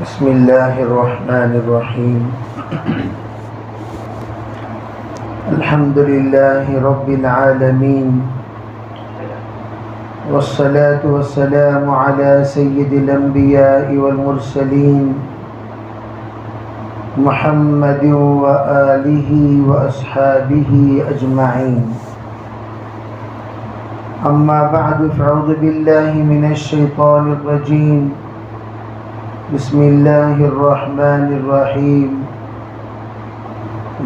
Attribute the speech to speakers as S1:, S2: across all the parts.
S1: بسم اللہ الرحمن الرحیم الحمد للہ رب العالمین والصلاة والسلام علی سید الانبیاء والمرسلین محمد وآلہ واصحابہ اجمعین اما بعد فاعوذ باللہ من الشیطان الرجیم بسم اللہ الرحمن الرحیم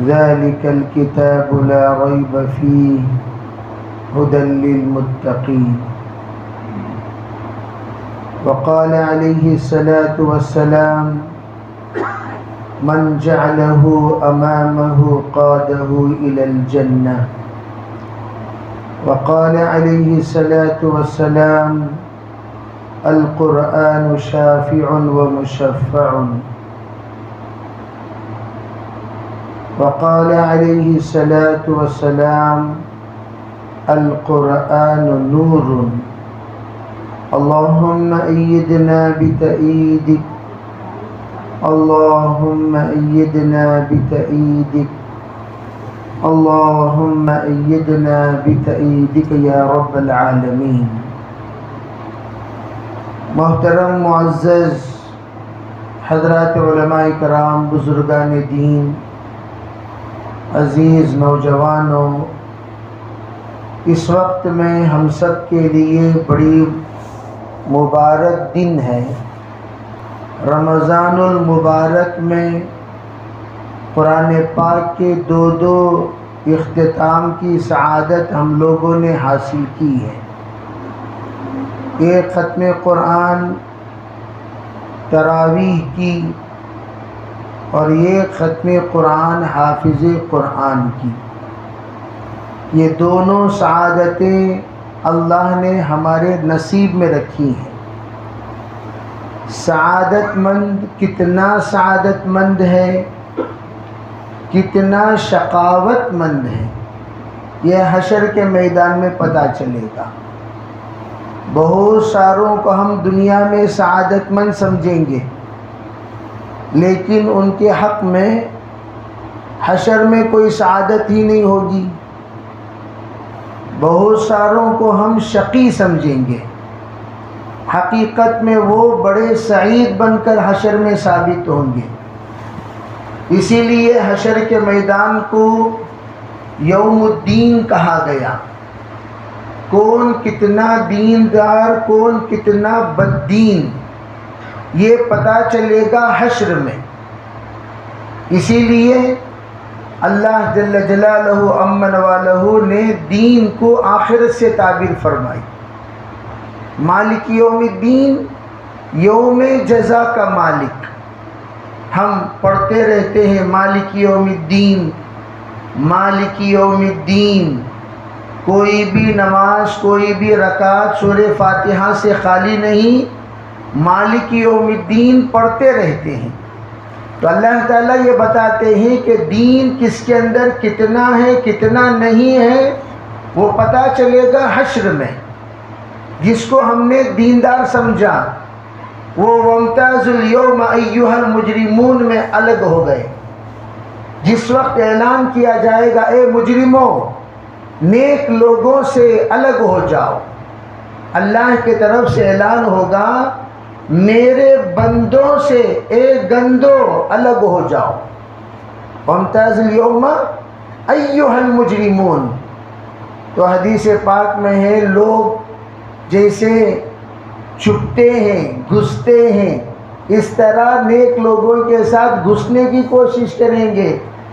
S1: ذلك الكتاب لا ريب فيه هدى للمتقين وقال عليه الصلاة والسلام من جعله أمامه قاده إلى الجنة وقال عليه الصلاة والسلام القرآن شافع ومشفع وقال عليه الصلاة والسلام القرآن نور اللهم أيدنا بتأييدك اللهم أيدنا بتأييدك اللهم أيدنا بتأييدك يا رب العالمين. محترم معزز حضرات علماء کرام، بزرگان دین، عزیز نوجوانوں، اس وقت میں ہم سب کے لیے بڑی مبارک دن ہے. رمضان المبارک میں قرآن پاک کے دو اختتام کی سعادت ہم لوگوں نے حاصل کی ہے. ایک ختم قرآن تراویح کی اور ایک ختم قرآن حافظ قرآن کی. یہ دونوں سعادتیں اللہ نے ہمارے نصیب میں رکھی ہیں. سعادت مند کتنا سعادت مند ہے، کتنا شقاوت مند ہے، یہ حشر کے میدان میں پتہ چلے گا. بہت ساروں کو ہم دنیا میں سعادت مند سمجھیں گے، لیکن ان کے حق میں حشر میں کوئی سعادت ہی نہیں ہوگی. بہت ساروں کو ہم شقی سمجھیں گے، حقیقت میں وہ بڑے سعید بن کر حشر میں ثابت ہوں گے. اسی لیے حشر کے میدان کو یوم الدین کہا گیا. کون کتنا دیندار، کون کتنا بددین، یہ پتہ چلے گا حشر میں. اسی لیے اللہ جل جلالہ امن والہ نے دین کو آخرت سے تعبیر فرمائی. مالک یوم الدین، یوم جزا کا مالک. ہم پڑھتے رہتے ہیں مالک یوم الدین، مالک یوم الدین. کوئی بھی نماز، کوئی بھی رکعت سورہ فاتحہ سے خالی نہیں، مالک یوم الدین پڑھتے رہتے ہیں. تو اللہ تعالیٰ یہ بتاتے ہیں کہ دین کس کے اندر کتنا ہے کتنا نہیں ہے، وہ پتہ چلے گا حشر میں. جس کو ہم نے دیندار سمجھا وہ وامتاز الیوم ایھا المجرمون میں الگ ہو گئے. جس وقت اعلان کیا جائے گا اے مجرموں، نیک لوگوں سے الگ ہو جاؤ، اللہ کی طرف سے اعلان ہوگا میرے بندوں سے اے گندو الگ ہو جاؤ. وامتاز الیوم ایھا المجرمون. تو حدیث پاک میں ہے لوگ جیسے چھپتے ہیں، گھستے ہیں، اس طرح نیک لوگوں کے ساتھ گھسنے کی کوشش کریں گے،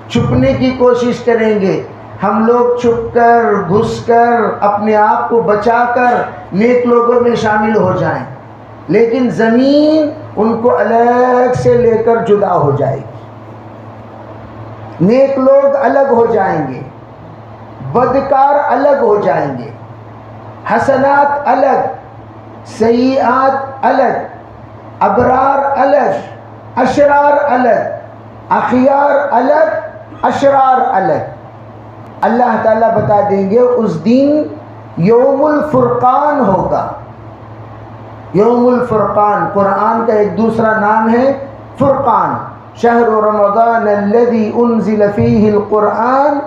S1: چھپنے کی کوشش کریں گے. ہم لوگ چھپ کر، گھس کر، اپنے آپ کو بچا کر نیک لوگوں میں شامل ہو جائیں، لیکن زمین ان کو الگ سے لے کر جدا ہو جائے گی. نیک لوگ الگ ہو جائیں گے، بدکار الگ ہو جائیں گے، حسنات الگ، سیئات الگ، ابرار الگ، اشرار الگ، اخیار الگ، اشرار الگ. اللہ تعالیٰ بتا دیں گے اس دن یوم الفرقان ہوگا. یوم الفرقان قرآن کا ایک دوسرا نام ہے فرقان شہر رمضان الذی انزل فیہ القرآن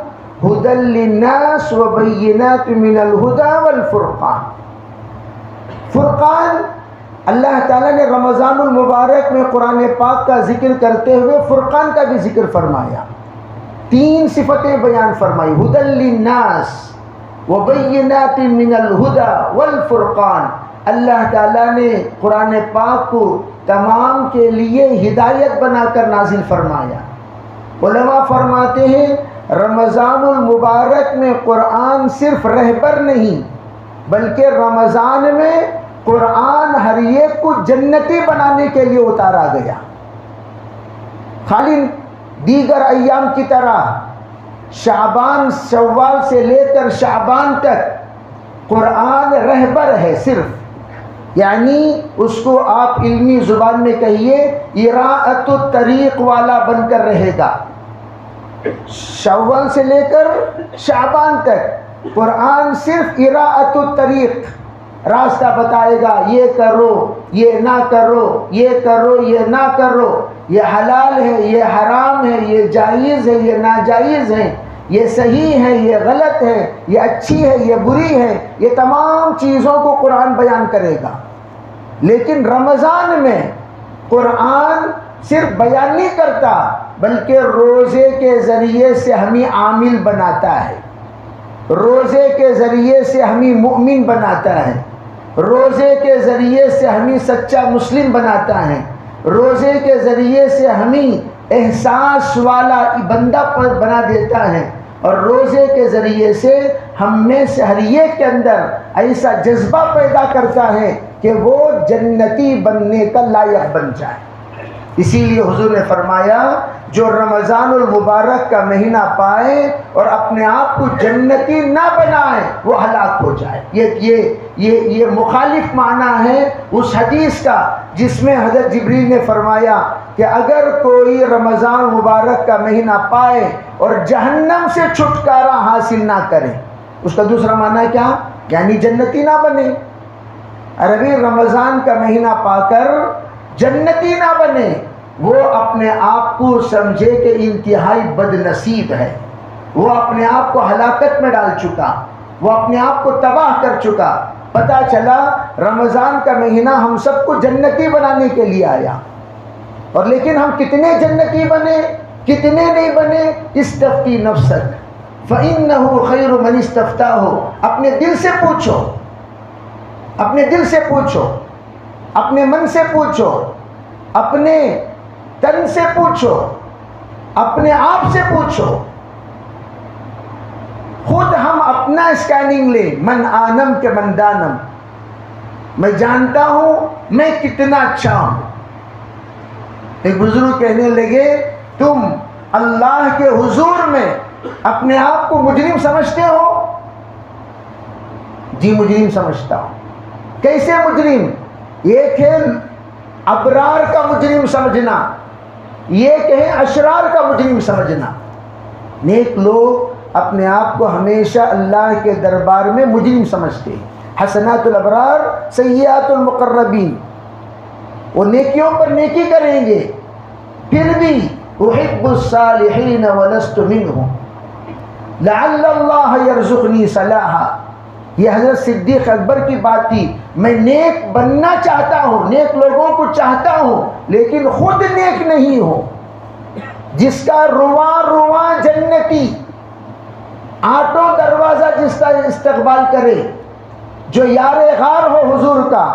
S1: ہدی للناس وبینات من الہدی والفرقان. فرقان اللہ تعالیٰ نے رمضان المبارک میں قرآن پاک کا ذکر کرتے ہوئے فرقان کا بھی ذکر فرمایا. 3 صفتیں بیان فرمائی. ہدی للناس وبینات من الہدی والفرقان. اللہ تعالیٰ نے قرآن پاک کو تمام کے لیے ہدایت بنا کر نازل فرمایا. علماء فرماتے ہیں رمضان المبارک میں قرآن صرف رہبر نہیں بلکہ رمضان میں قرآن ہر ایک کو جنتی بنانے کے لیے اتارا گیا. خالی دیگر ایام کی طرح شعبان شوال سے لے کر شعبان تک قرآن رہبر ہے صرف، یعنی اس کو آپ علمی زبان میں کہیے اراءۃ الطریق والا بن کر رہے گا. شوال سے لے کر شعبان تک قرآن صرف اراءۃ الطریق، راستہ بتائے گا، یہ کرو یہ نہ کرو، یہ کرو یہ نہ کرو، یہ حلال ہے یہ حرام ہے، یہ جائز ہے یہ ناجائز ہے، یہ صحیح ہے یہ غلط ہے، یہ اچھی ہے یہ بری ہے، یہ تمام چیزوں کو قرآن بیان کرے گا. لیکن رمضان میں قرآن صرف بیان نہیں کرتا بلکہ روزے کے ذریعے سے ہمیں عامل بناتا ہے، روزے کے ذریعے سے ہمیں مؤمن بناتا ہے، روزے کے ذریعے سے ہمیں سچا مسلم بناتا ہے، روزے کے ذریعے سے ہمیں احساس والا بندہ بنا دیتا ہے، اور روزے کے ذریعے سے ہم میں سے ہر ایک کے اندر ایسا جذبہ پیدا کرتا ہے کہ وہ جنتی بننے کا لائق بن جائے. اسی لیے حضور نے فرمایا جو رمضان المبارک کا مہینہ پائے اور اپنے آپ کو جنتی نہ بنائے وہ ہلاک ہو جائے. یہ مخالف معنی ہے اس حدیث کا جس میں حضرت جبریل نے فرمایا کہ اگر کوئی رمضان مبارک کا مہینہ پائے اور جہنم سے چھٹکارا حاصل نہ کرے، اس کا دوسرا معنی کیا؟ یعنی جنتی نہ بنے. عربی رمضان کا مہینہ پا کر جنتی نہ بنے، وہ اپنے آپ کو سمجھے کہ انتہائی بد نصیب ہے، وہ اپنے آپ کو ہلاکت میں ڈال چکا، وہ اپنے آپ کو تباہ کر چکا. پتہ چلا رمضان کا مہینہ ہم سب کو جنتی بنانے کے لیے آیا، اور لیکن ہم کتنے جنتی بنے کتنے نہیں بنے؟ استفتی نفسک فإنہ خیر من استفتاہ. اپنے دل سے پوچھو، اپنے دل سے پوچھو، اپنے من سے پوچھو، اپنے تن سے پوچھو، اپنے آپ سے پوچھو. خود ہم اپنا اسکیننگ لیں. من آنم کے من دانم. میں جانتا ہوں میں کتنا اچھا ہوں. ایک بزرگ کہنے لگے تم اللہ کے حضور میں اپنے آپ کو مجرم سمجھتے ہو؟ جی مجرم سمجھتا ہوں. کیسے مجرم؟ ایک ہے ابرار کا مجرم سمجھنا، یہ کہیں اشرار کا مجرم سمجھنا. نیک لوگ اپنے آپ کو ہمیشہ اللہ کے دربار میں مجرم سمجھتے ہیں. حسنات الابرار سیئات المقربین. وہ نیکیوں پر نیکی کریں گے پھر بھی احب الصالحین ولست منہم لعل اللہ یرزقنی صلاحا. یہ حضرت صدیق اکبر کی بات تھی. میں نیک بننا چاہتا ہوں، نیک لوگوں کو چاہتا ہوں، لیکن خود نیک نہیں ہوں. جس کا رواں رواں جنتی، آٹو دروازہ جس کا استقبال کرے، جو یار غار ہو حضور کا،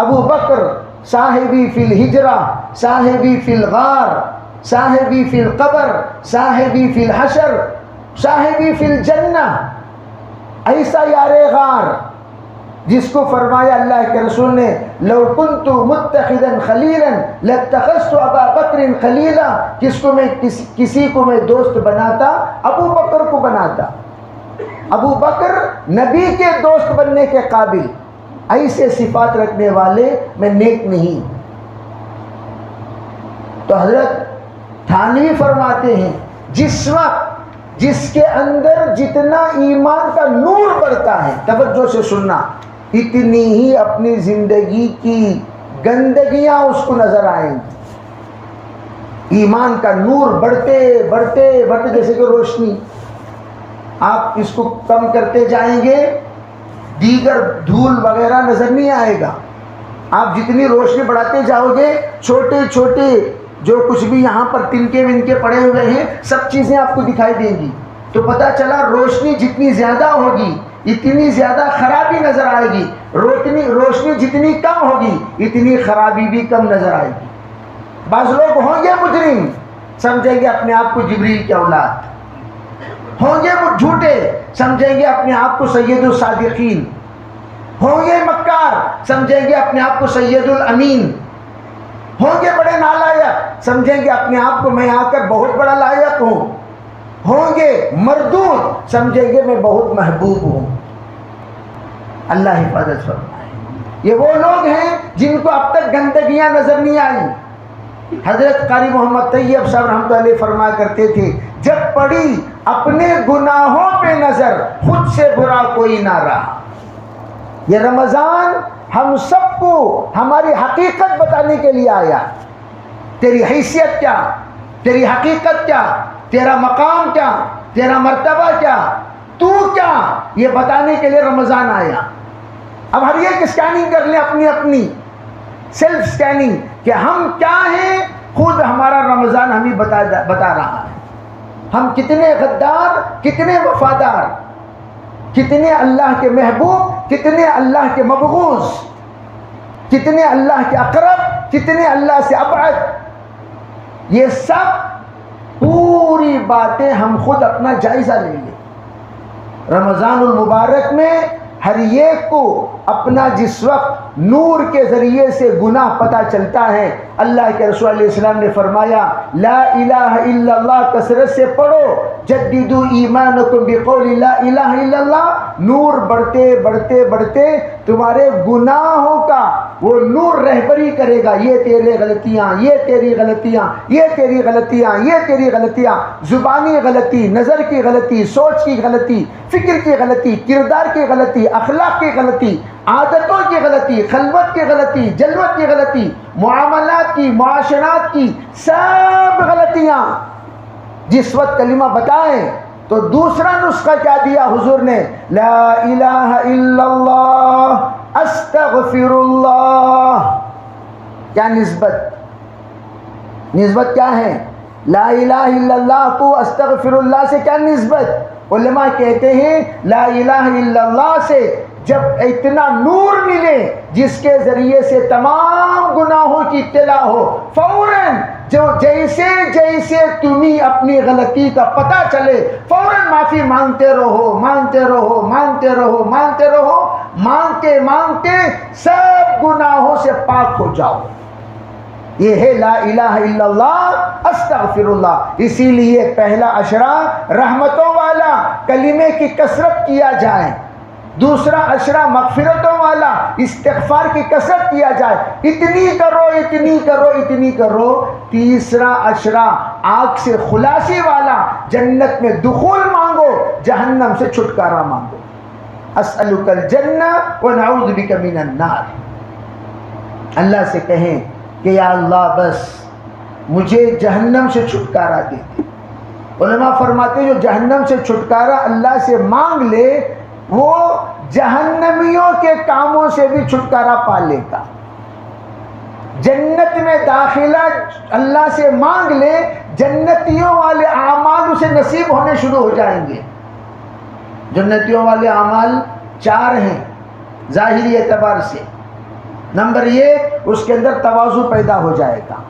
S1: ابو بکر صاحبی فی الحجرہ، صاحبی فی الغار، صاحبی فی القبر، صاحبی فی الحشر، صاحبی فی الجنہ. ایسا یار غار جس کو فرمایا اللہ کے رسول نے لو کنت متخذا خلیلا لاتخذت ابا بکر خلیلا. جس کو میں کسی کو میں دوست بناتا ابو بکر کو بناتا. ابو بکر نبی کے دوست بننے کے قابل. ایسے صفات رکھنے والے میں نیک نہیں. تو حضرت تھانوی فرماتے ہیں جس وقت جس کے اندر جتنا ایمان کا نور بڑھتا ہے، توجہ سے سننا، اتنی ہی اپنی زندگی کی گندگیاں اس کو نظر آئیں گی. ایمان کا نور بڑھتے بڑھتے بڑھتے، جیسے کہ روشنی، آپ اس کو کم کرتے جائیں گے دیگر دھول وغیرہ نظر نہیں آئے گا. آپ جتنی روشنی بڑھاتے جاؤ گے، چھوٹے چھوٹے جو کچھ بھی یہاں پر تنکے ونکے پڑے ہوئے ہیں سب چیزیں آپ کو دکھائی دیں گی. تو پتہ چلا روشنی جتنی زیادہ ہوگی اتنی زیادہ خرابی نظر آئے گی، روشنی جتنی کم ہوگی اتنی خرابی بھی کم نظر آئے گی. بعض لوگ ہوں گے مجرم، سمجھیں گے اپنے آپ کو جبریل کے اولاد، ہوں گے جھوٹے، سمجھیں گے اپنے آپ کو سید الصادقین، ہوں گے مکار، سمجھیں گے اپنے آپ کو سید الامین، ہوں گے بڑے نالائق، سمجھیں گے اپنے آپ کو میں آ کر بہت بڑا لائق ہوں گے مردود، سمجھیں گے میں بہت محبوب ہوں. اللہ حفاظت فرمائے. یہ وہ لوگ ہیں جن کو اب تک گندگیاں نظر نہیں آئیں. حضرت قاری محمد طیب صاحب رحمۃ اللہ علیہ فرمایا کرتے تھے، جب پڑی اپنے گناہوں پہ نظر خود سے برا کوئی نہ رہا. یہ رمضان ہم سب کو ہماری حقیقت بتانے کے لیے آیا. تیری حیثیت کیا، تیری حقیقت کیا، تیرا مقام کیا، تیرا مرتبہ کیا، تو کیا، یہ بتانے کے لیے رمضان آیا. اب ہر ایک اسکیننگ کر لیں اپنی اپنی سیلف اسکیننگ کہ ہم کیا ہیں. خود ہمارا رمضان ہمیں بتا رہا ہے ہم کتنے غدار، کتنے وفادار، کتنے اللہ کے محبوب، کتنے اللہ کے مبغوض، کتنے اللہ کے اقرب، کتنے اللہ سے ابعد. یہ سب پوری باتیں ہم خود اپنا جائزہ لیں گے. رمضان المبارک میں ہر ایک کو اپنا جس وقت نور کے ذریعے سے گناہ پتہ چلتا ہے، اللہ کے رسول علیہ السلام نے فرمایا لا الہ الا اللہ کثرت سے پڑھو، جددوا ایمانکم بقول لا الہ الا اللہ. نور بڑھتے بڑھتے بڑھتے تمہارے گناہوں کا وہ نور رہبری کرے گا. یہ تیرے غلطیاں، یہ تیری غلطیاں، یہ تیری غلطیاں، یہ تیری غلطیاں، زبانی غلطی، نظر کی غلطی، سوچ کی غلطی، فکر کی غلطی، کردار کی غلطی، اخلاق کی غلطی، عادتوں کی غلطی، خلوت کی غلطی، جلوت کی غلطی، معاملات کی، معاشرات کی سب غلطیاں. جس وقت کلمہ بتائیں تو دوسرا نسخہ کیا دیا حضور نے؟ لا الہ الا اللہ استغفر اللہ. کیا نسبت کیا ہے؟ لا الہ الا اللہ کو استغفر اللہ سے کیا نسبت؟ علماء کہتے ہیں لا الہ الا اللہ سے جب اتنا نور ملے جس کے ذریعے سے تمام گناہوں کی اطلاع ہو، فوراً جو جیسے جیسے تمہیں اپنی غلطی کا پتہ چلے فوراً معافی مانگتے رہو، مانگتے رہو، مانگتے رہو، مانگتے رہو، مانگتے مانگتے سب گناہوں سے پاک ہو جاؤ. یہ ہے لا الہ الا اللہ استغفر اللہ. اسی لیے پہلا عشرہ رحمتوں والا کلمے کی کثرت کیا جائے، دوسرا عشرہ مغفرتوں والا استغفار کی کثرت کیا جائے، اتنی کرو اتنی کرو اتنی کرو. تیسرا عشرہ آگ سے خلاصی والا جنت میں دخول مانگو، جہنم سے چھٹکارا مانگو. اسألک الجنہ ونعوذ بک من النار. اللہ سے کہیں کہ یا اللہ بس مجھے جہنم سے چھٹکارا دے دے. علماء فرماتے ہیں جو جہنم سے چھٹکارا اللہ سے مانگ لے وہ جہنمیوں کے کاموں سے بھی چھٹکارا پا لے گا. جنت میں داخلہ اللہ سے مانگ لے، جنتیوں والے اعمال اسے نصیب ہونے شروع ہو جائیں گے. جنتیوں والے اعمال 4 ہیں ظاہری اعتبار سے. نمبر 1 اس کے اندر تواضع پیدا ہو جائے گا.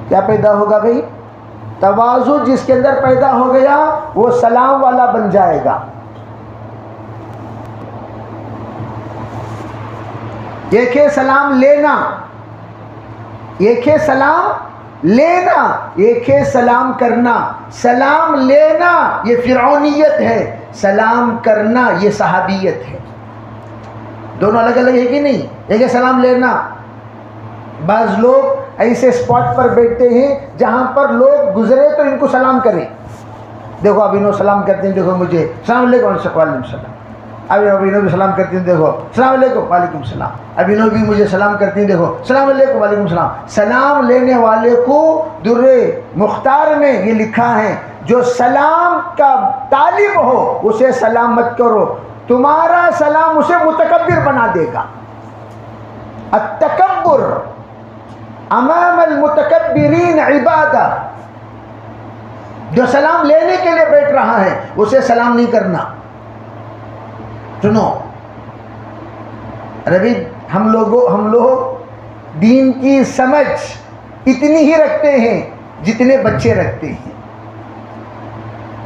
S1: کیا پیدا ہوگا بھائی؟ تواضع جس کے اندر پیدا ہو گیا وہ سلام والا بن جائے گا. ایک ہے سلام لینا، ایک ہے سلام لینا، ایک ہے سلام کرنا. سلام لینا یہ فرعونیت ہے، سلام کرنا یہ صحابیت ہے. دونوں الگ الگ ہے کہ نہیں؟ ایک ہے سلام لینا. بعض لوگ ایسے اسپاٹ پر بیٹھتے ہیں جہاں پر لوگ گزرے تو ان کو سلام کریں. دیکھو اب انہوں سلام کرتے ہیں، دیکھو مجھے السلام علیکم وعلیکم السلام. ابھی ابینو بھی سلام کرتی ہیں، دیکھو السلام علیکم، وعلیکم السلام، ابینو بھی مجھے سلام کرتی ہیں، دیکھو السلام علیکم، وعلیکم السلام۔ سلام لینے والے کو در مختار میں یہ لکھا ہے جو سلام کا طالب ہو اسے سلام مت کرو، تمہارا سلام اسے متکبر بنا دے گا۔ التکبر امام المتکبرین عبادہ، جو سلام لینے کے لیے بیٹھ رہا ہے اسے سلام نہیں کرنا۔ سنو، ربی ہم لوگ دین کی سمجھ اتنی ہی رکھتے ہیں جتنے بچے رکھتے ہیں۔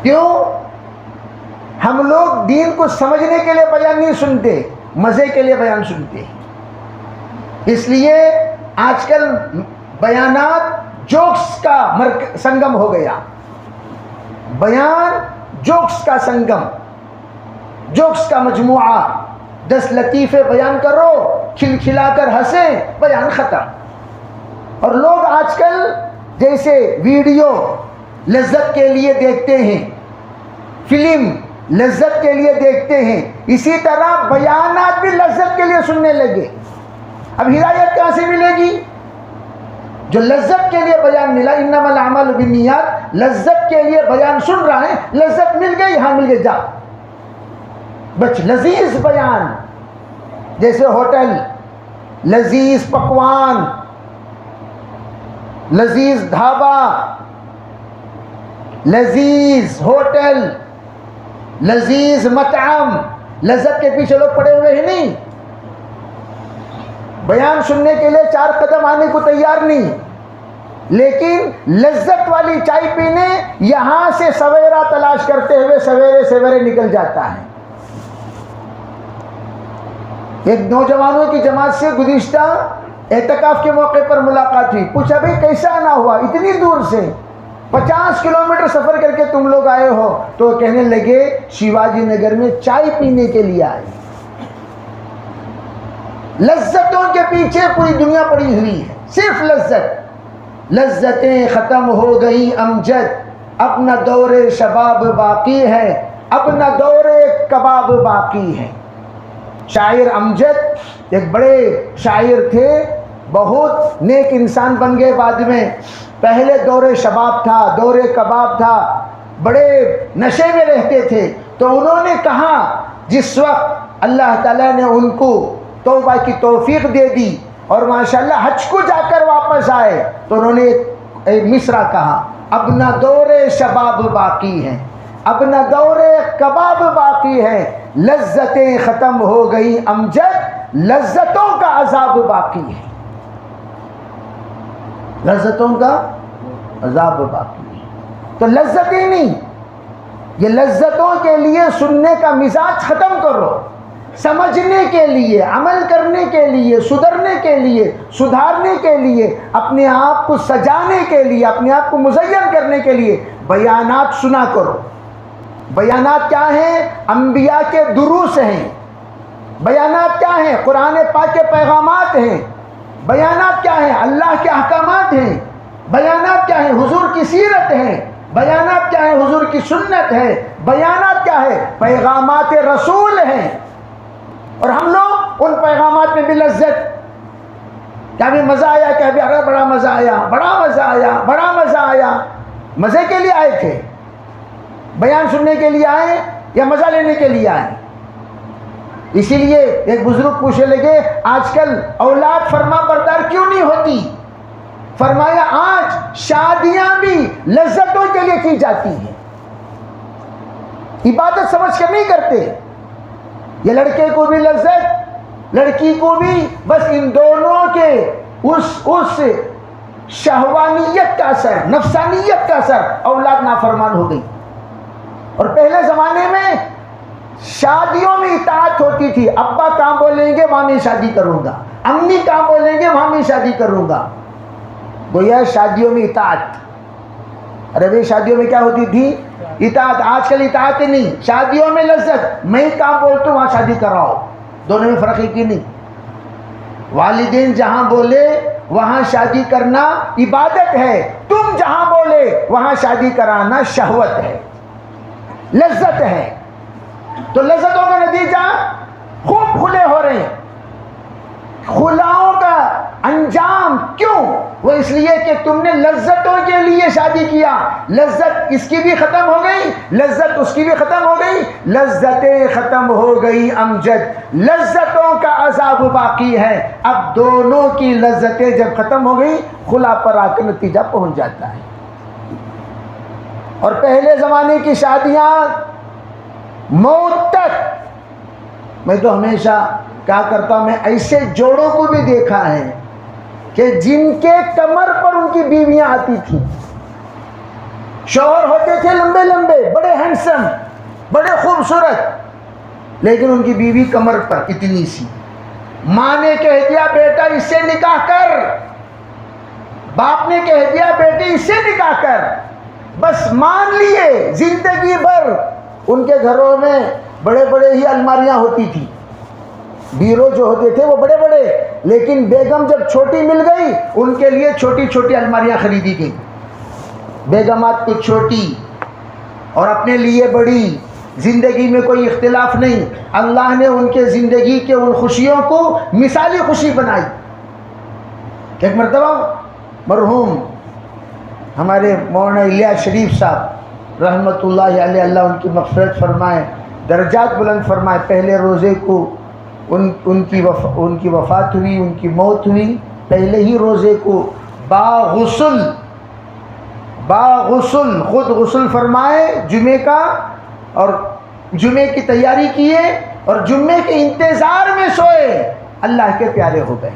S1: کیوں؟ ہم لوگ دین کو سمجھنے کے لیے بیان نہیں سنتے، مزے کے لیے بیان سنتے ہیں۔ اس لیے آج کل بیانات جوکس کا سنگم ہو گیا، بیان جوکس کا سنگم، جوکس کا مجموعہ، 10 لطیفے بیان کرو، کھلکھلا کر ہنسیں، بیان ختم۔ اور لوگ آج کل جیسے ویڈیو لذت کے لیے دیکھتے ہیں، فلم لذت کے لیے دیکھتے ہیں، اسی طرح بیانات بھی لذت کے لیے سننے لگے۔ اب ہدایت کہاں سے ملے گی؟ جو لذت کے لیے بیان ملا، انما الاعمال بالنیات، لذت کے لیے بیان سن رہا ہے، لذت مل گئی، ہاں مل گئی، جا بچ۔ لذیذ بیان، جیسے ہوٹل، لذیذ پکوان، لذیذ ڈھابا، لذیذ ہوٹل، لذیذ مطعم، لذت کے پیچھے لوگ پڑے ہوئے ہیں نہیں، بیان سننے کے لیے 4 قدم آنے کو تیار نہیں، لیکن لذت والی چائے پینے یہاں سے سویرا تلاش کرتے ہوئے سویرے سویرے نکل جاتا ہے۔ ایک نوجوانوں کی جماعت سے گزشتہ اعتکاف کے موقع پر ملاقات ہوئی، پوچھا بھئی کیسا آنا ہوا، اتنی دور سے 50 کلومیٹر سفر کر کے تم لوگ آئے ہو؟ تو کہنے لگے شیواجی نگر میں چائے پینے کے لیے آئے۔ لذتوں کے پیچھے پوری دنیا پڑی ہوئی ہے، صرف لذت۔ لذتیں ختم ہو گئی امجد، اپنا دور شباب باقی ہے، اپنا دور کباب باقی ہے۔ شاعر امجد ایک بڑے شاعر تھے، بہت نیک انسان بن گئے بعد میں۔ پہلے دور شباب تھا، دور کباب تھا، بڑے نشے میں رہتے تھے۔ تو انہوں نے کہا، جس وقت اللہ تعالیٰ نے ان کو توبہ کی توفیق دے دی اور ماشاءاللہ حج کو جا کر واپس آئے، تو انہوں نے ایک مصرع کہا، اب نہ دور شباب باقی ہے، اب نہ دور کباب باقی ہے، لذتیں ختم ہو گئی امجد، لذتوں کا عذاب باقی ہے۔ لذتوں کا عذاب باقی ہے۔ تو لذتیں نہیں، یہ لذتوں کے لیے سننے کا مزاج ختم کرو، سمجھنے کے لیے، عمل کرنے کے لیے، سدھرنے کے لیے، سدھارنے کے لیے، اپنے آپ کو سجانے کے لیے، اپنے آپ کو مزین کرنے کے لیے بیانات سنا کرو۔ بیانات کیا ہیں؟ انبیاء کے دروس ہیں۔ بیانات کیا ہیں؟ قرآن پاک کے پیغامات ہیں۔ بیانات کیا ہیں؟ اللہ کے احکامات ہیں۔ بیانات کیا ہیں؟ حضور کی سیرت ہے۔ بیانات کیا ہے؟ حضور کی سنت ہے۔ بیانات کیا ہے؟ پیغامات رسول ہیں۔ اور ہم لوگ ان پیغامات میں بھی لذت، کیا بھی مزہ آیا، کیا بھی ارے بڑا مزہ آیا، بڑا مزہ آیا، بڑا مزہ آیا۔ مزے کے لیے آئے تھے؟ بیان سننے کے لیے آئے یا مزہ لینے کے لیے آئے؟ اسی لیے ایک بزرگ پوچھنے لگے، آج کل اولاد فرما بردار کیوں نہیں ہوتی؟ فرمایا آج شادیاں بھی لذتوں کے لیے کی جاتی ہیں، عبادت سمجھ کر نہیں کرتے۔ یہ لڑکے کو بھی لذت، لڑکی کو بھی، بس ان دونوں کے اس شہوانیت کا اثر، نفسانیت کا اثر، اولاد نافرمان ہو گئی۔ اور پہلے زمانے میں شادیوں میں اطاعت ہوتی تھی، ابا کہاں بولیں گے وہاں میں شادی کروں گا، امی کہاں بولیں گے وہاں میں شادی کروں گا، گویا شادیوں میں اطاعت۔ ارے بھائی شادیوں میں کیا ہوتی تھی؟ اطاعت۔ آج کل اطاعت نہیں، شادیوں میں لذت، میں کہاں بولتا ہوں وہاں شادی کراؤ، دونوں میں فرق ہے کہ نہیں؟ والدین جہاں بولے وہاں شادی کرنا عبادت ہے، تم جہاں بولے وہاں شادی کرانا شہوت ہے، لذت ہے۔ تو لذتوں کا نتیجہ خوب کھلے ہو رہے ہیں. خلاؤں کا انجام کیوں؟ وہ اس لیے کہ تم نے لذتوں کے لیے شادی کیا. لذت اس کی بھی ختم ہو گئی, لذت اس کی بھی ختم ہو گئی, لذتیں ختم ہو گئی امجد, لذتوں کا عذاب باقی ہے. اب دونوں کی لذتیں جب ختم ہو گئی, خلا پر آ کر نتیجہ پہنچ جاتا ہے. اور پہلے زمانے کی شادیاں موت تک, میں تو ہمیشہ کیا کرتا ہوں, میں ایسے جوڑوں کو بھی دیکھا ہے کہ جن کے کمر پر ان کی بیویاں آتی تھیں. شوہر ہوتے تھے لمبے لمبے, بڑے ہینڈسم, بڑے خوبصورت, لیکن ان کی بیوی کمر پر اتنی سی. ماں نے کہہ دیا بیٹا اس سے نکاح کر, باپ نے کہہ دیا بیٹی اس سے نکاح کر, بس مان لیے زندگی بھر. ان کے گھروں میں بڑے بڑے ہی الماریاں ہوتی تھی, بیرو جو ہوتے تھے وہ بڑے بڑے, لیکن بیگم جب چھوٹی مل گئی ان کے لیے چھوٹی چھوٹی الماریاں خریدی گئی. بیگمات کو چھوٹی اور اپنے لیے بڑی, زندگی میں کوئی اختلاف نہیں. اللہ نے ان کے زندگی کے ان خوشیوں کو مثالی خوشی بنائی. ایک مرتبہ مرحوم ہمارے مولانا الیاس شریف صاحب رحمۃ اللہ علیہ, اللہ ان کی مغفرت فرمائے, درجات بلند فرمائے, پہلے روزے کو ان کی وفات ہوئی, ان کی موت ہوئی. پہلے ہی روزے کو باغسل خود غسل فرمائے جمعے کا, اور جمعے کی تیاری کیے, اور جمعے کے انتظار میں سوئے. اللہ کے پیارے ہو گئے.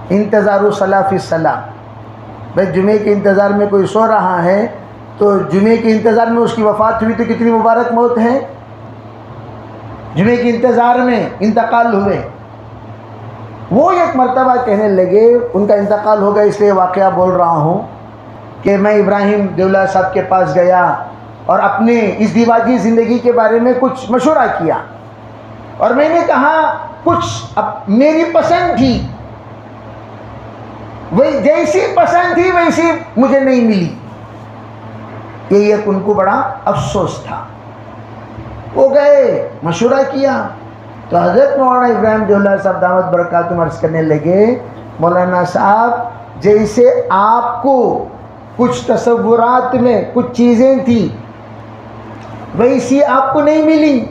S1: انتظار الصلاۃ فی الصلاۃ, بھائی جمعے کے انتظار میں کوئی سو رہا ہے تو جمعے کے انتظار میں اس کی وفات ہوئی تو کتنی مبارک موت ہے. جمعے کے انتظار میں انتقال ہوئے. وہ ایک مرتبہ کہنے لگے, ان کا انتقال ہو گیا اس لیے واقعہ بول رہا ہوں, کہ میں ابراہیم دیولہ صاحب کے پاس گیا اور اپنے اس دیواجی زندگی کے بارے میں کچھ مشورہ کیا, اور میں نے کہا کچھ میری پسند تھی, وہی جیسی پسند تھی ویسی مجھے نہیں ملی. یہ ایک ان کو بڑا افسوس تھا. وہ گئے مشورہ کیا تو حضرت مولانا ابراہیم دیولہ صاحب دامت برکاتہم عرض کرنے لگے, مولانا صاحب جیسے آپ کو کچھ تصورات میں کچھ چیزیں تھیں ویسی آپ کو نہیں ملی,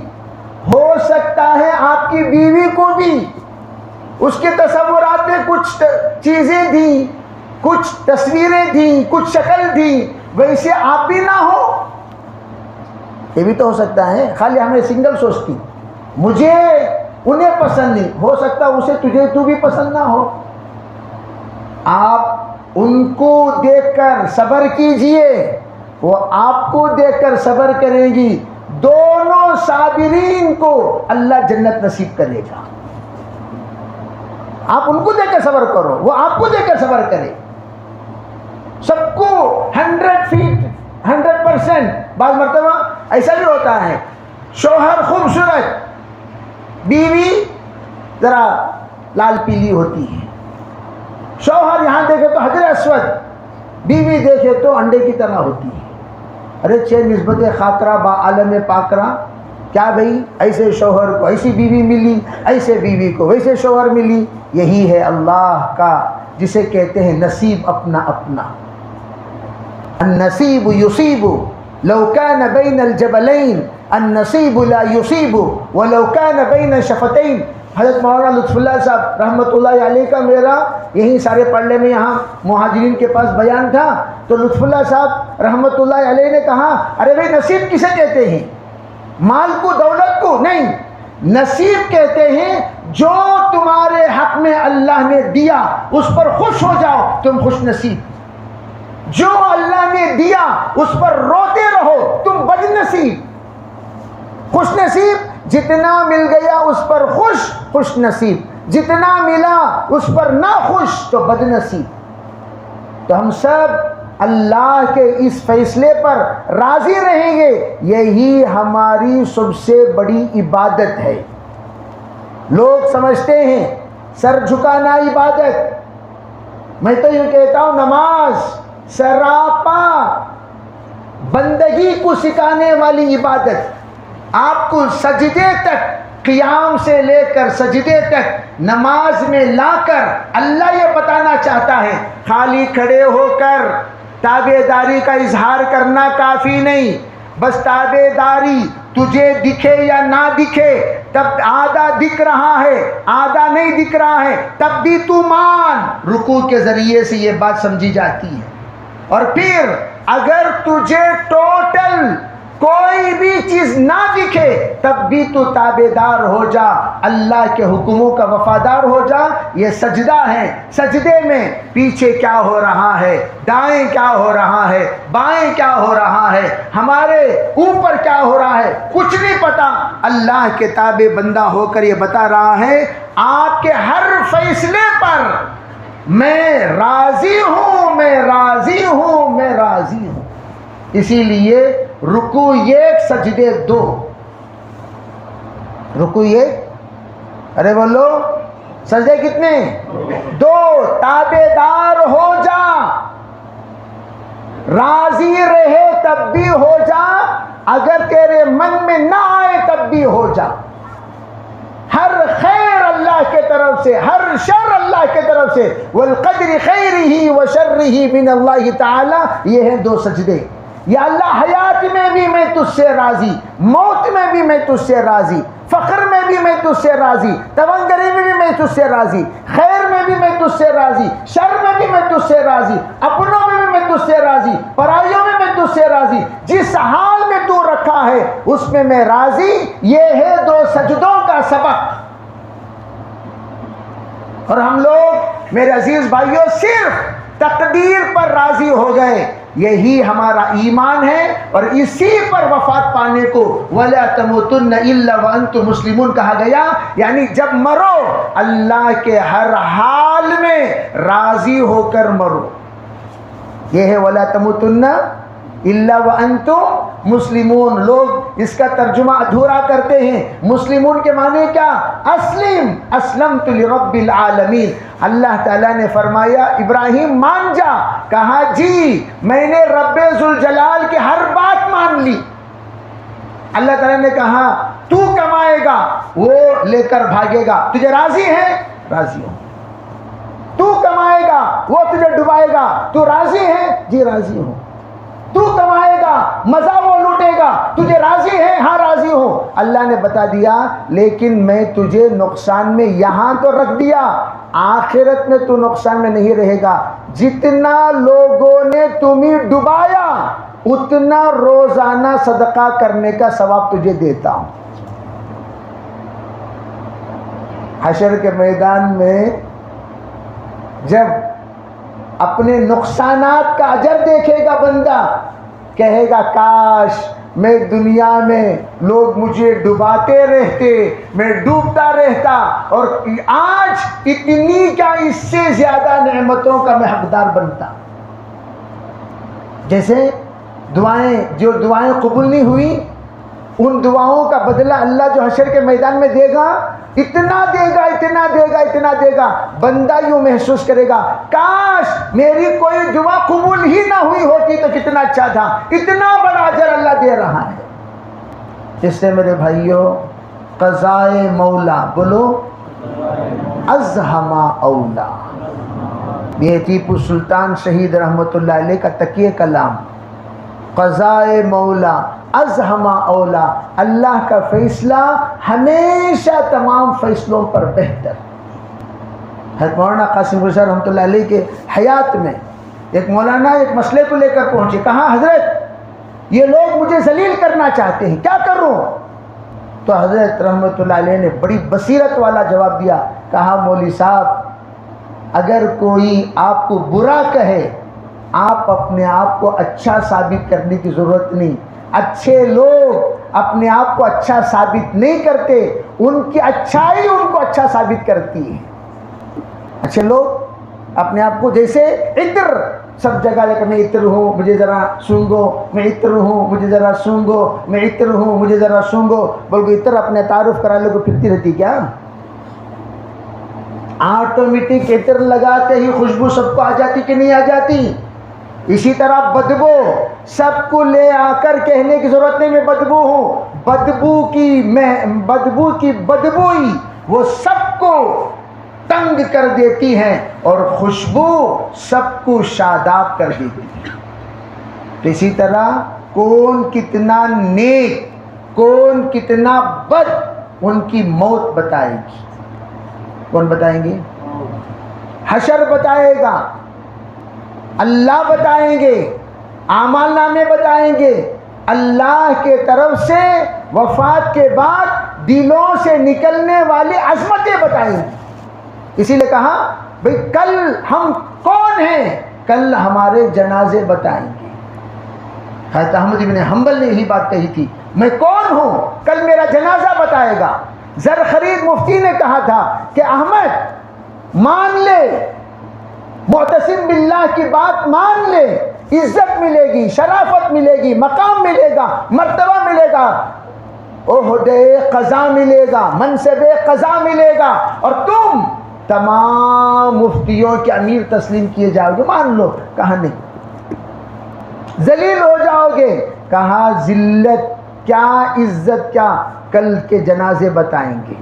S1: ہو سکتا ہے آپ کی بیوی کو بھی اس کے تصورات میں کچھ چیزیں تھیں, کچھ تصویریں تھیں, کچھ شکل تھی, ویسے آپ بھی نہ ہو. یہ بھی تو ہو سکتا ہے. خالی ہمیں سنگل سوچتی, مجھے انہیں پسند نہیں, ہو سکتا اسے تجھے تو بھی پسند نہ ہو. آپ ان کو دیکھ کر صبر کیجئے, وہ آپ کو دیکھ کر صبر کریں گی. دونوں صابرین کو اللہ جنت نصیب کرے گا. آپ ان کو دیکھ کر صبر کرو, وہ آپ کو دیکھ کر صبر کرے. سب کو 100% بعض مرتبہ ایسا بھی ہوتا ہے, شوہر خوبصورت, بیوی ذرا لال پیلی ہوتی ہے. شوہر یہاں دیکھے تو حجر اسود, بیوی دیکھے تو انڈے کی طرح ہوتی ہے. ارے چھ نسبت خاکرہ با عالم پاکرہ, کیا بھئی ایسے شوہر کو ایسی بیوی ملی, ایسے بیوی کو ویسے شوہر ملی. یہی ہے اللہ کا جسے کہتے ہیں نصیب اپنا اپنا. النصیب یصیب لو کان بین الجبلین, النصیب لا یصیب ولو کان بین شفتین. حضرت مولانا لطف اللہ صاحب رحمۃ اللہ علیہ کا میرا یہیں سارے پڑھنے میں یہاں مہاجرین کے پاس بیان تھا, تو لطف اللہ صاحب رحمۃ اللہ علیہ نے کہا ارے بھائی نصیب کسے کہتے ہیں؟ مال کو, دولت کو نہیں. نصیب کہتے ہیں جو تمہارے حق میں اللہ نے دیا اس پر خوش ہو جاؤ, تم خوش نصیب. جو اللہ نے دیا اس پر روتے رہو, تم بد نصیب. خوش نصیب جتنا مل گیا اس پر خوش نصیب, جتنا ملا اس پر نہ خوش تو بد نصیب. تو ہم سب اللہ کے اس فیصلے پر راضی رہیں گے, یہی ہماری سب سے بڑی عبادت ہے. لوگ سمجھتے ہیں سر جھکانا عبادت, میں تو یہ کہتا ہوں نماز سراپا بندگی کو سکھانے والی عبادت. آپ کو سجدے تک، قیام سے لے کر سجدے تک نماز میں لا کر اللہ یہ بتانا چاہتا ہے خالی کھڑے ہو کر تابعداری کا اظہار کرنا کافی نہیں. بس تابعداری تجھے دکھے یا نہ دکھے، تب آدھا دکھ رہا ہے آدھا نہیں دکھ رہا ہے تب بھی تو مان. رکوع کے ذریعے سے یہ بات سمجھی جاتی ہے. اور پھر اگر تجھے ٹوٹل کوئی بھی چیز نہ دکھے تب بھی تو تابعدار ہو جا، اللہ کے حکموں کا وفادار ہو جا. یہ سجدہ ہے. سجدے میں پیچھے کیا ہو رہا ہے، دائیں کیا ہو رہا ہے، بائیں کیا ہو رہا ہے، ہمارے اوپر کیا ہو رہا ہے، کچھ نہیں پتا. اللہ کے تابع بندہ ہو کر یہ بتا رہا ہے آپ کے ہر فیصلے پر میں راضی ہوں، میں راضی ہوں، میں راضی ہوں. اسی لیے رکوع ایک سجدے دو. رکوع ایک، ارے بولو سجدے کتنے؟ دو. تابعدار ہو جا، راضی رہے تب بھی ہو جا، اگر تیرے من میں نہ آئے تب بھی ہو جا. ہر خیر اللہ کے طرف سے، ہر شر اللہ کے طرف سے. والقدر خیرہ وشرہ من اللہ تعالی. یہ ہیں دو سجدے. یا اللہ حیات میں بھی میں تجھ سے راضی، موت میں بھی میں تجھ سے راضی، فقر میں بھی میں تجھ سے راضی، تونگری میں بھی میں تجھ سے راضی، خیر میں بھی میں تجھ سے راضی، شر میں بھی میں تجھ سے راضی، اپنوں میں بھی میں تجھ سے راضی، پرائیوں میں میں تجھ سے راضی. جس حال میں تو رکھا ہے اس میں راضی. یہ ہے دو سجدوں کا سبق. اور ہم لوگ میرے عزیز بھائیوں صرف تقدیر پر راضی ہو گئے. یہی ہمارا ایمان ہے اور اسی پر وفات پانے کو وَلَا تَمُوتُنَّ إِلَّا وَأَنْتُمْ مُسْلِمُونَ کہا گیا. یعنی جب مرو اللہ کے ہر حال میں راضی ہو کر مرو. یہ ہے وَلَا تَمُوتُنَّ إِلَّا وَأَنْتُمْ مسلمون. لوگ اس کا ترجمہ ادھورا کرتے ہیں. مسلمون کے معنی کیا؟ اسلم، اسلمت لرب العالمین. اللہ تعالیٰ نے فرمایا ابراہیم مان جا. کہا جی میں نے رب ذوالجلال کی ہر بات مان لی. اللہ تعالیٰ نے کہا تو کمائے گا وہ لے کر بھاگے گا، تجھے راضی ہے؟ راضی ہوں. تو کمائے گا وہ تجھے ڈبائے گا، تو راضی ہے؟ جی راضی ہوں. تو کمائے گا مزہ وہ لوٹے گا، تجھے راضی ہے؟ ہاں راضی ہوں. اللہ نے بتا دیا لیکن میں تجھے نقصان میں یہاں تو رکھ دیا، آخرت میں تو نقصان میں نہیں رہے گا. جتنا لوگوں نے تمہیں ڈبایا اتنا روزانہ صدقہ کرنے کا ثواب تجھے دیتا ہوں. حشر کے میدان میں جب اپنے نقصانات کا اجر دیکھے گا بندہ، کہے گا کاش میں دنیا میں لوگ مجھے ڈباتے رہتے، میں ڈوبتا رہتا، اور آج اتنی کیا اس سے زیادہ نعمتوں کا میں حقدار بنتا. جیسے جو دعائیں قبول نہیں ہوئی ان دعاؤں کا بدلہ اللہ جو حشر کے میدان میں دے گا، اتنا دے گا، اتنا دے گا، اتنا دے گا. بندہ یوں محسوس کرے گا کاش میری کوئی دعا قبول ہی نہ ہوئی ہوتی تو کتنا اچھا تھا. اتنا بڑا اجر اللہ دے رہا ہے. اس سے میرے بھائیوں قضائے مولا بولو ازہما اولا. یہ ٹیپو سلطان شہید رحمت اللہ علیہ کا تکیہ کلام. قضائے مولا ازہما اولا. اللہ کا فیصلہ ہمیشہ تمام فیصلوں پر بہتر. حضرت مولانا قاسم رضا رحمۃ اللہ علیہ کے حیات میں ایک مولانا ایک مسئلے کو لے کر پہنچے. کہا حضرت یہ لوگ مجھے ذلیل کرنا چاہتے ہیں، کیا کروں؟ تو حضرت رحمۃ اللہ علیہ نے بڑی بصیرت والا جواب دیا. کہا مولوی صاحب اگر کوئی آپ کو برا کہے آپ اپنے آپ کو اچھا ثابت کرنے کی ضرورت نہیں. اچھے لوگ اپنے آپ کو اچھا ثابت نہیں کرتے، ان کی اچھائی ان کو اچھا ثابت کرتی ہے. اچھے لوگ اپنے آپ کو جیسے عطر سب جگہ لے کر میں عطر ہوں مجھے ذرا سونگو، میں عطر ہوں مجھے ذرا سونگو، میں عطر ہوں مجھے ذرا سونگو، بلکہ عطر اپنے تعارف کرا لے کو پھرتی رہتی. کیا آٹومیٹک عطر لگاتے ہی خوشبو سب کو آ جاتی کہ نہیں آ جاتی؟ اسی طرح بدبو سب کو لے آ کر کہنے کی ضرورت نہیں میں بدبو ہوں، بدبو کی بدبوئی وہ سب کو تنگ کر دیتی ہے اور خوشبو سب کو شاداب کر دیتی ہے۔ تو اسی طرح کون کتنا نیک کون کتنا بد ان کی موت بتائے گی۔ کون بتائیں گے؟ حشر بتائے گا، اللہ بتائیں گے، اعمال نامے بتائیں گے، اللہ کے طرف سے وفات کے بعد دلوں سے نکلنے والی عظمتیں بتائیں گی۔ اسی لیے کہا بھئی کل ہم کون ہیں، کل ہمارے جنازے بتائیں گے۔ حضرت احمد بن حنبل نے یہی بات کہی تھی، میں کون ہوں کل میرا جنازہ بتائے گا۔ زرخرید مفتی نے کہا تھا کہ احمد مان لے، معتصم باللہ کی بات مان لے، عزت ملے گی، شرافت ملے گی، مقام ملے گا، مرتبہ ملے گا، عہدے قضا ملے گا، منصب قضا ملے گا، اور تم تمام مفتیوں کے امیر تسلیم کیے جاؤ گے۔ مان لو، کہا نہیں، ذلیل ہو جاؤ گے۔ کہا ذلت کیا عزت کیا، کل کے جنازے بتائیں گے۔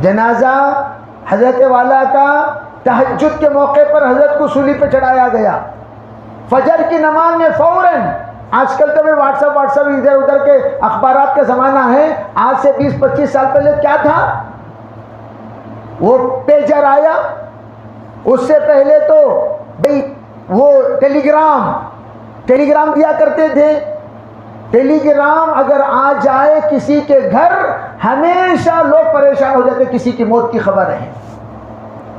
S1: جنازہ حضرت والا کا تہجد کے موقع پر حضرت کو سولی پہ چڑھایا گیا، فجر کی نماز میں فوراً، آج کل تو واٹس ایپ ادھر ادھر کے اخبارات کا زمانہ ہے، آج سے 20-25 سال پہلے کیا تھا، وہ پیجر آیا، اس سے پہلے تو بھئی وہ ٹیلی گرام دیا کرتے تھے۔ ٹیلی گرام اگر آ جائے کسی کے گھر، ہمیشہ لوگ پریشان ہو جاتے، کسی کی موت کی خبر ہے،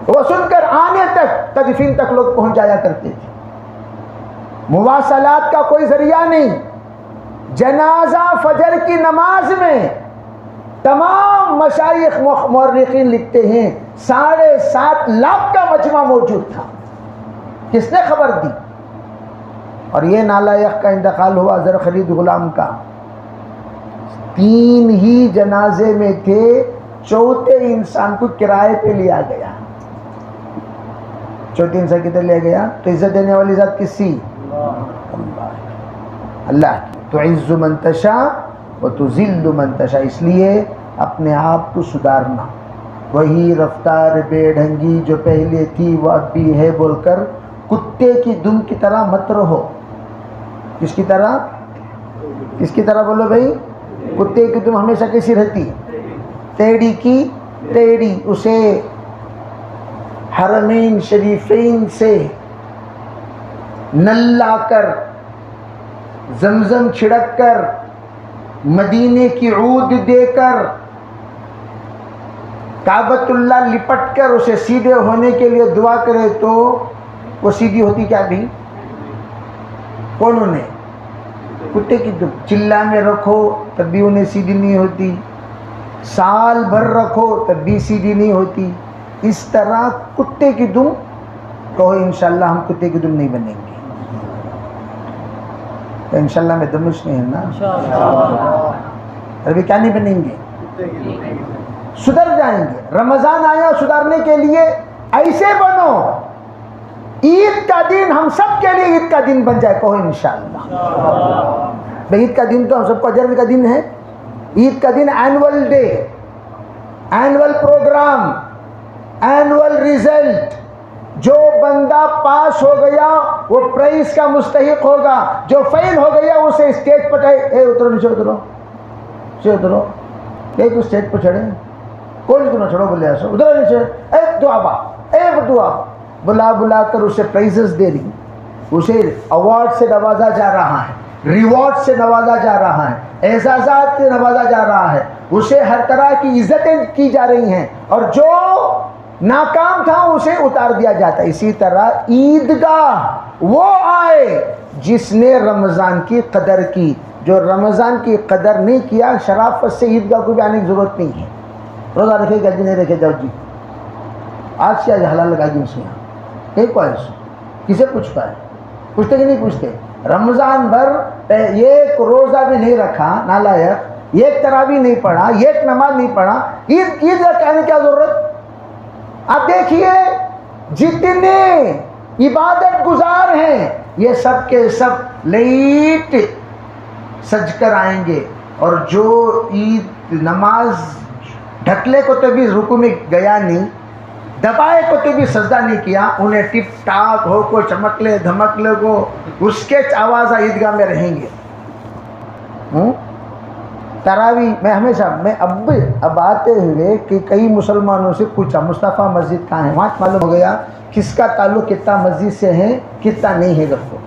S1: وہ سن کر آنے تک تدفین تک لوگ پہنچ جایا کرتے تھے۔ مواصلات کا کوئی ذریعہ نہیں۔ جنازہ فجر کی نماز میں تمام مشائخ مورخین لکھتے ہیں 7.5 لاکھ کا مجمع موجود تھا۔ کس نے خبر دی؟ اور یہ نالائق کا انتقال ہوا زرخرید غلام کا، 3 ہی جنازے میں تھے، چوتھے انسان کو کرائے پہ لیا گیا۔ چوتھے انسان کدھر لیا گیا؟ تو عزت دینے والی ذات کس سی؟ اللہ کی۔ تعز من تشاء و تذل من تشاء۔ اس لیے اپنے آپ کو سدھارنا، وہی رفتار بے ڈھنگی جو پہلے تھی وہ اب بھی ہے بول کر کتے کی دم کی طرح مت رہو۔ کس کی طرح؟ کس کی طرح بولو بھائی؟ کتے کی دم ہمیشہ کیسی رہتی؟ ٹیڑھی کی ٹیڑھی۔ اسے حرمین شریفین سے نل لا کر، زمزم چھڑک کر، مدینے کی عود دے کر، کعبۃ اللہ لپٹ کر اسے سیدھے ہونے کے لیے دعا کرے تو وہ سیدھی ہوتی کیا بھی؟ کونوں نے؟ کتے کی دم۔ چلا میں رکھو تب بھی انہیں سیدھی نہیں ہوتی، سال بھر رکھو تب بھی سیدھی نہیں ہوتی۔ اس طرح کتے کی دم کہو انشاءاللہ ہم کتے کی دم نہیں بنیں گے، تو انشاءاللہ میں دمش نہیں ہے نا، ابھی کیا نہیں بنیں گے؟ سدھر جائیں گے۔ رمضان آیا سدھارنے کے لیے ایسے بنو، عید کا دن ہم سب کے لیے عید کا دن بن جائے، کہو انشاءاللہ۔ بھئی عید کا دن تو ہم سب کو اجر کا دن ہے۔ عید کا دن annual day, annual programme, annual result. جو بندہ پاس ہو گیا وہ پرائز کا مستحق ہوگا، جو فیل ہو گیا اسے اسٹیج پر اترو، نیچے اترو، نیچے اترو، ایک اسٹیج پر چڑھے، کوئی تو نہ چھوڑو، بولے ایسا ادھر نیچے، اے دعا با، اے دعا، بلا بلا کر اسے پرائزز دے رہی، اسے ایوارڈ سے نوازا جا رہا ہے، ریوارڈ سے نوازا جا رہا ہے، اعزازات سے نوازا جا رہا ہے، اسے ہر طرح کی عزتیں کی جا رہی ہیں، اور جو ناکام تھا اسے اتار دیا جاتا ہے۔ اسی طرح عیدگاہ وہ آئے جس نے رمضان کی قدر کی، جو رمضان کی قدر نہیں کیا شرافت سے عیدگاہ کو بھی آنے کی ضرورت نہیں ہے۔ روزہ رکھے گا جی نہیں رکھے جاؤ جی، آج کیا حلال لگا دی اسے یہاں ایک کوائس، کسے پوچھ پائے؟ پوچھتے کہ نہیں پوچھتے؟ رمضان بھر ایک روزہ بھی نہیں رکھا نالائق، ایک تراویح نہیں پڑھا، ایک نماز نہیں پڑھا، عید کا کہنے کیا ضرورت؟ آپ دیکھیے جتنے عبادت گزار ہیں، یہ سب کے سب لیٹ سج کر آئیں گے، اور جو عید نماز ڈھکلے کو تو بھی رکوع میں گیا نہیں، دبائے کو تو بھی سجدہ نہیں کیا، انہیں ٹپ ٹاپ ہو کو چمک لے دھمک لے کو اس کے آواز عیدگاہ میں رہیں گے۔ تراویح میں ہمیشہ اب آتے ہوئے کہ کئی مسلمانوں سے پوچھا مصطفیٰ مسجد کہاں ہے، وہاں معلوم ہو گیا کس کا تعلق کتنا مسجد سے ہے کتنا نہیں ہے۔ گھر کو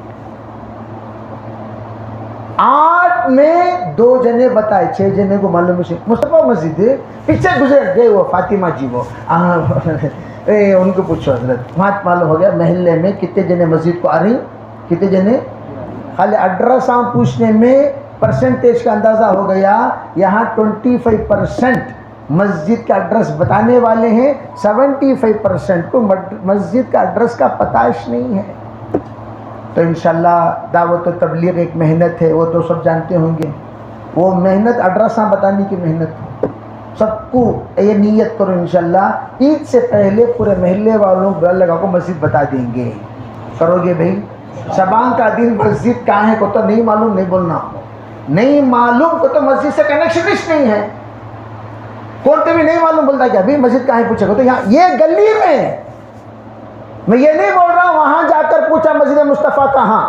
S1: 8 میں 2 جنے بتائے، 6 جنے کو معلوم ہے مصطفیٰ مسجد ہے، پیچھے گزر گئے وہ فاطمہ جی، وہ ان کو پوچھو حضرت، وہاں معلوم ہو گیا محلے میں کتنے جنے مسجد کو آ رہی، کتنے جنے، خالی ایڈریس پوچھنے میں پرسنٹیج کا اندازہ ہو گیا، یہاں 25% مسجد کا ایڈریس بتانے والے ہیں، 75% کو مسجد کا ایڈریس کا پتاش نہیں ہے۔ تو انشاءاللہ دعوت و تبلیغ ایک محنت ہے، وہ تو سب جانتے ہوں گے، وہ محنت ایڈریساں بتانے کی محنت، سب کو یہ نیت کرو انشاءاللہ عید سے پہلے پورے محلے والوں کو لگا کو مسجد بتا دیں گے، کرو گے بھائی؟ شبان کا دن مسجد کہاں ہے کو تو نہیں معلوم، نہیں بولنا، نہیں معلوم کو تو مسجد سے کنیکشن نہیں ہے، کون تو بھی نہیں معلوم بولتا کہ ابھی مسجد کہاں ہے پوچھے گا تو یہاں یہ گلی میں یہ نہیں بول رہا وہاں جا کر پوچھا مسجد مصطفیٰ کہاں،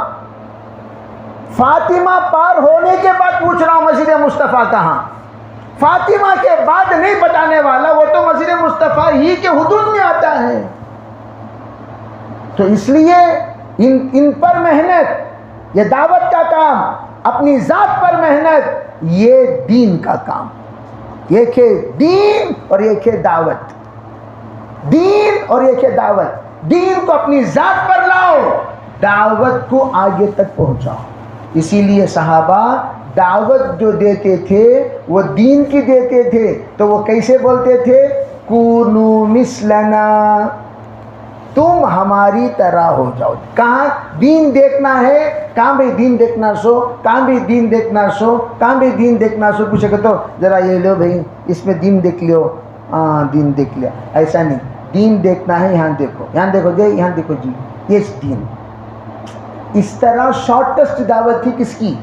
S1: فاطمہ پار ہونے کے بعد پوچھ رہا ہوں مسجد مصطفیٰ کہاں، فاطمہ کے بعد نہیں بتانے والا وہ تو مسجد مصطفیٰ ہی کے حدود میں آتا ہے۔ تو اس لیے ان پر محنت، یہ دعوت کا کام، اپنی ذات پر محنت، یہ دین کا کام، یہ کہ دین اور یہ کہ دعوت، دین اور یہ کہ دعوت، دین کو اپنی ذات پر لاؤ، دعوت کو آگے تک پہنچاؤ۔ اسی لیے صحابہ دعوت جو دیتے تھے وہ دین کی دیتے تھے، تو وہ کیسے بولتے تھے؟ کونو مثلنا، تم ہماری طرح ہو جاؤ۔ کہاں دین دیکھنا ہے، کہاں بھی دین دیکھنا سو، کہاں بھی دین دیکھنا سو، کہاں بھی دین دیکھنا سو، پوچھے کہ تو ذرا یہ لو بھائی اس میں دین دیکھ لو، ہاں دین دیکھ لیا، ایسا نہیں، دین دیکھنا ہے یہاں دیکھو، یہاں دیکھو جی، یہاں دیکھو جی، یہ دین۔ اس طرح شارٹسٹ دعوت تھی کس کی؟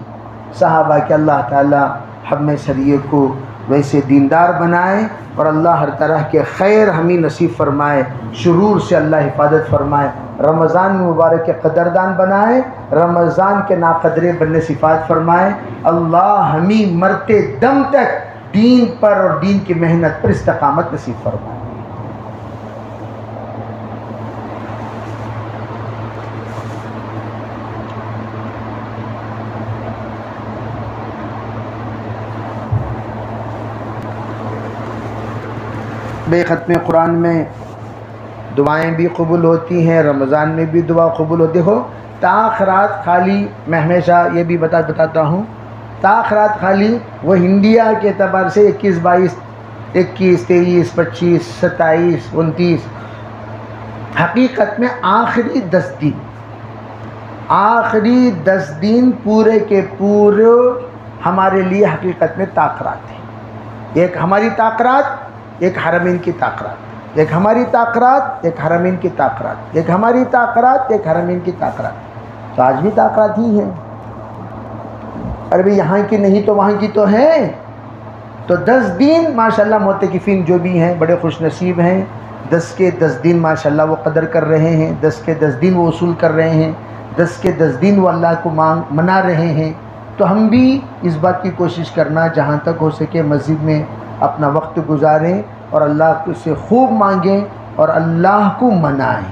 S1: صحابہ کہ اللہ تعالی ہم میں سریے کو ویسے دیندار بنائے، اور اللہ ہر طرح کے خیر ہمیں نصیب فرمائے، شرور سے اللہ حفاظت فرمائے، رمضان مبارک کے قدردان بنائے، رمضان کے ناقدرے بننے صفات فرمائے، اللہ ہمیں مرتے دم تک دین پر اور دین کی محنت پر استقامت نصیب فرمائے۔ بے ختم قرآن میں دعائیں بھی قبول ہوتی ہیں، رمضان میں بھی دعا قبول ہوتی ہے۔ دیکھو تاخرات خالی میں ہمیشہ یہ بھی بتاتا ہوں، تاخرات خالی وہ انڈیا کے اعتبار سے 21 22 21 23 25 27 29، حقیقت میں آخری 10 دن، آخری 10 دن پورے کے پورے ہمارے لیے حقیقت میں تاخرات ہیں۔ ایک ہماری تاخرات، ایک حرمین کی تاخرات، ایک ہماری تاخرات، ایک حرمین کی تاخرات، ایک ہماری تاخرات، ایک حرمین کی تاخرات۔ تو آج بھی تاخرات ہی ہیں، اور بھی یہاں کی نہیں تو وہاں کی تو ہے۔ تو 10 دن ماشاءاللہ معتکفین جو بھی ہیں بڑے خوش نصیب ہیں، 10 کے 10 دن ماشاءاللہ وہ قدر کر رہے ہیں، 10 کے 10 دن وہ وصول کر رہے ہیں، 10 کے 10 دن وہ اللہ کو منا رہے ہیں۔ تو ہم بھی اس بات کی کوشش کرنا جہاں تک ہو سکے مسجد میں اپنا وقت گزاریں اور اللہ سے خوب مانگیں اور اللہ کو منائیں،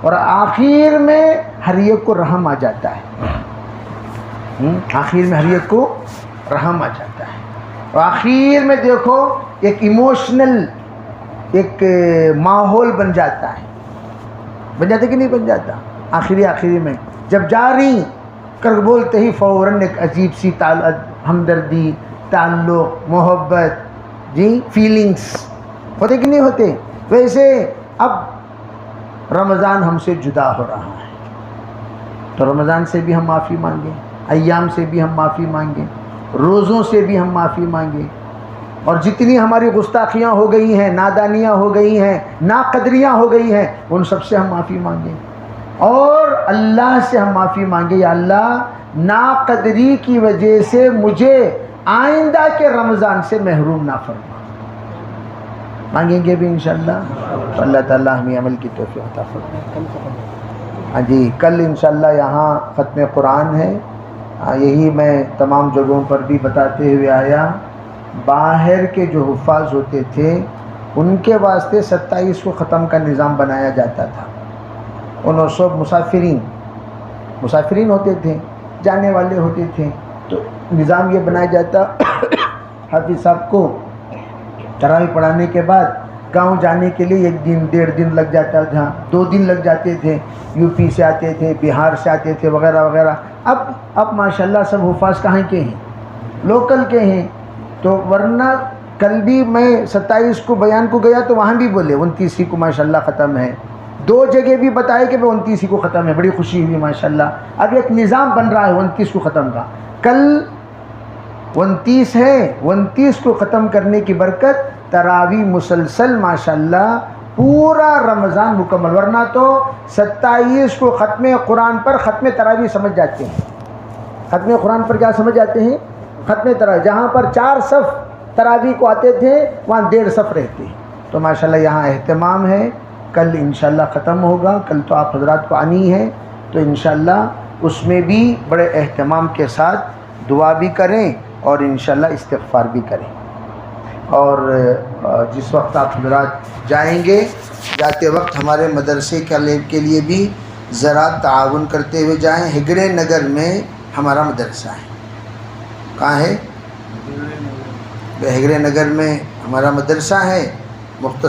S1: اور آخر میں ہر ایک کو رحم آ جاتا ہے، آخر میں ہر ایک کو رحم آ جاتا ہے، اور آخر میں دیکھو ایک ایموشنل ایک ماحول بن جاتا ہے، بن جاتا کہ نہیں بن جاتا؟ آخری میں جب جاری کر بولتے ہی فوراً ایک عجیب سی ہمدردی، تعلق، محبت، جی فیلنگز ہوتے کہ نہیں ہوتے؟ ویسے اب رمضان ہم سے جدا ہو رہا ہے، تو رمضان سے بھی ہم معافی مانگیں، ایام سے بھی ہم معافی مانگیں، روزوں سے بھی ہم معافی مانگیں، اور جتنی ہماری گستاخیاں ہو گئی ہیں، نادانیاں ہو گئی ہیں، ناقدریاں ہو گئی ہیں، ان سب سے ہم معافی مانگیں۔ اور اللہ سے ہم معافی مانگے، یا اللہ ناقدری کی وجہ سے مجھے آئندہ کے رمضان سے محروم نہ فرما۔ مانگیں گے بھی انشاءاللہ، تو اللہ تعالیٰ ہمیں عمل کی توفیق عطا فرمائے۔ ہاں جی، کل انشاءاللہ یہاں ختم قرآن ہے، یہی میں تمام جگہوں پر بھی بتاتے ہوئے آیا۔ باہر کے جو حفاظ ہوتے تھے ان کے واسطے 27 کو ختم کا نظام بنایا جاتا تھا۔ انہوں سب مسافرین ہوتے تھے، جانے والے ہوتے تھے، تو نظام یہ بنایا جاتا حافظ صاحب کو تراویح پڑھانے کے بعد گاؤں جانے کے لیے 1 دن 1.5 دن لگ جاتا تھا، 2 دن لگ جاتے تھے، یو پی سے آتے تھے، بہار سے آتے تھے وغیرہ وغیرہ۔ اب ماشاءاللہ سب حفاظ کہاں کے ہیں؟ لوکل کے ہیں۔ تو ورنہ کل بھی میں 27 کو بیان کو گیا تو وہاں بھی بولے 29 کو ماشاءاللہ ختم ہے، 2 جگہ بھی بتائے کہ 29 کو ختم ہے، بڑی خوشی ہوئی ماشاءاللہ۔ اب ایک نظام بن رہا ہے 29 کو ختم کا، کل 29 ہے، 29 کو ختم کرنے کی برکت تراویح مسلسل ماشاءاللہ پورا رمضان مکمل، ورنہ تو 27 کو ختم قرآن پر ختم تراویح سمجھ جاتے ہیں۔ ختم قرآن پر کیا سمجھ جاتے ہیں؟ ختم تراویح، جہاں پر 4 صف تراویح کو آتے تھے وہاں 1.5 صف رہتے ہیں۔ تو ماشاءاللہ یہاں اہتمام ہے، کل انشاءاللہ ختم ہوگا، کل تو آپ حضرات کو آنی ہے، تو انشاءاللہ اس میں بھی بڑے اہتمام کے ساتھ دعا بھی کریں اور انشاءاللہ استغفار بھی کریں۔ اور جس وقت آپ حضرات جائیں گے، جاتے وقت ہمارے مدرسے کے لیے بھی ذرا تعاون کرتے ہوئے جائیں۔ ہگڑے نگر میں ہمارا مدرسہ ہے، کہاں ہے؟ ہگڑے نگر میں ہمارا مدرسہ ہے، مختصر